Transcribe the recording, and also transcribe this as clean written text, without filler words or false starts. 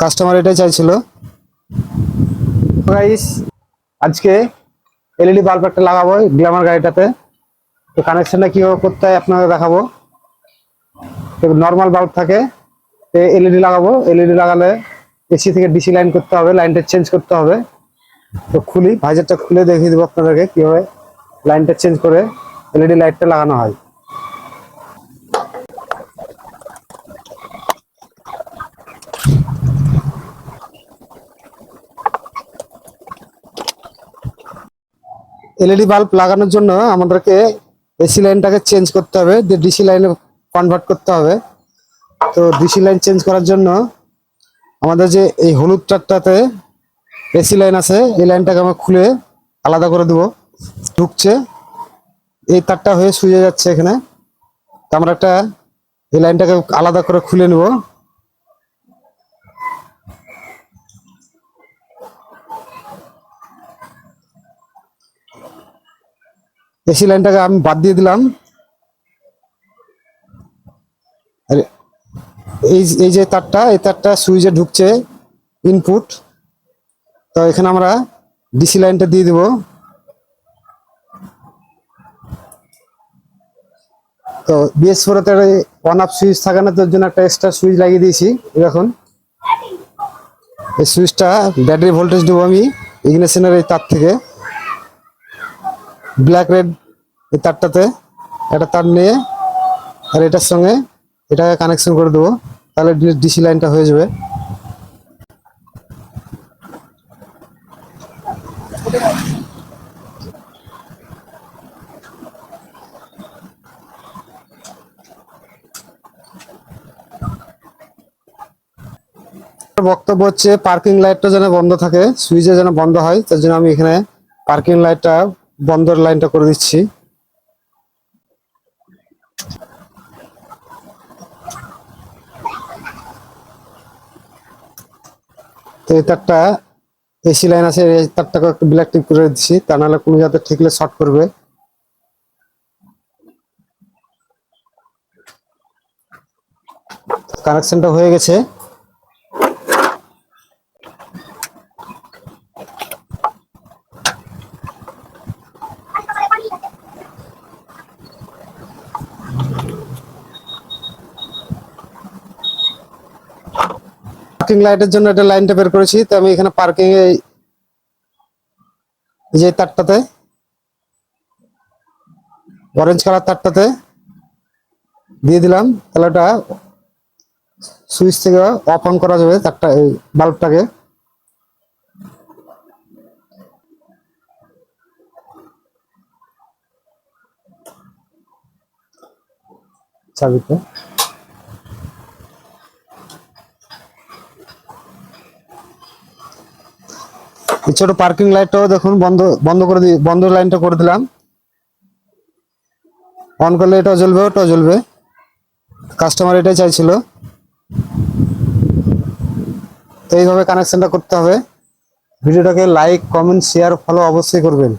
Customer এটাই চাইছিল। Guys, আজকে এলইডি বাল্ব একটা লাগাবো গ্ল্যামার গাড়িটাতে। তো কানেকশনটা কিভাবে করতে হয় আপনাদের দেখাবো। নর্মাল বাল্ব থাকে, এলইডি লাগাবো। এলইডি লাগালে এসি থেকে ডিসি লাইন করতে হবে, লাইনটা চেঞ্জ করতে হবে। তো খুলি, ভাইজারটা খুলে দেখিয়ে দেবো আপনাদেরকে কিভাবে লাইনটা চেঞ্জ করে এলইডি লাইটটা লাগানো হয়। এলইডি বাল্ব লাগানোর জন্য আমাদেরকে এসি লাইনটাকে চেঞ্জ করতে হবে, দিয়ে ডিসি লাইনে কনভার্ট করতে হবে। তো ডিসি লাইন চেঞ্জ করার জন্য আমাদের যে এই হলুদ তারটাতে এসি লাইন আছে, এই লাইনটাকে আমরা খুলে আলাদা করে দেবো। ঢুকছে, এই তারটা হয়ে শুয়ে যাচ্ছে এখানে। তো আমরা একটা এই লাইনটাকে আলাদা করে খুলে নেব। এসি লাইনটাকে আমি বাদ দিয়ে দিলাম। আর এই যে তারটা, এই তারটা সুইচে ঢুকছে ইনপুট। তো এখানে আমরা ডিসি লাইনটা দিয়ে দিব। তো BS4 তে অন অফ সুইচ থাকে না, তোর জন্য একটা এক্সট্রা সুইচ লাগিয়ে দিয়েছি। এখন এই সুইচটা ব্যাটারি ভোল্টেজ দেবো আমি ইগনিশনের এই তার থেকে। ব্ল্যাক রেড এই তারটাতে একটা তার নিয়ে আর এটার সঙ্গে এটাকে কানেকশন করে দেবো, তাহলে ডিসি লাইনটা হয়ে যাবে। বক্তব্য হচ্ছে পার্কিং লাইটটা যেন বন্ধ থাকে, সুইচে যেন বন্ধ হয়, তার জন্য আমি এখানে পার্কিং লাইটটা বন্ধের লাইনটা করে দিচ্ছি। তো এই তারটা এসি লাইন আছে, এই তারটাকে একটু ব্ল্যাক টিপ করে দিচ্ছি, তা নাহলে কোনো যাতে ঠেকলে শর্ট করবে। কানেকশনটা হয়ে গেছে। পার্কিং লাইটের জন্য একটা লাইনটা বের করেছি, তো আমি এখানে পার্কিং এ যে তারটাতে অরেঞ্জ কালার তারটাতে দিয়ে দিলাম, তাহলে ওটা সুইচ থেকে অফ অন করা যাবে তারটা, এই বাল্বটাকে। চাবিতে ছোট পার্কিং লাইটটাও দেখুন বন্ধ বন্ধ করে দিই, বন্ধ লাইনটা করে দিলাম। অন করলে এটাও জ্বলবে, ওটাও জ্বলবে। কাস্টমার এটাই চাইছিল। তো এইভাবে কানেকশনটা করতে হবে। ভিডিওটাকে লাইক, কমেন্ট, শেয়ার, ফলো অবশ্যই করবেন।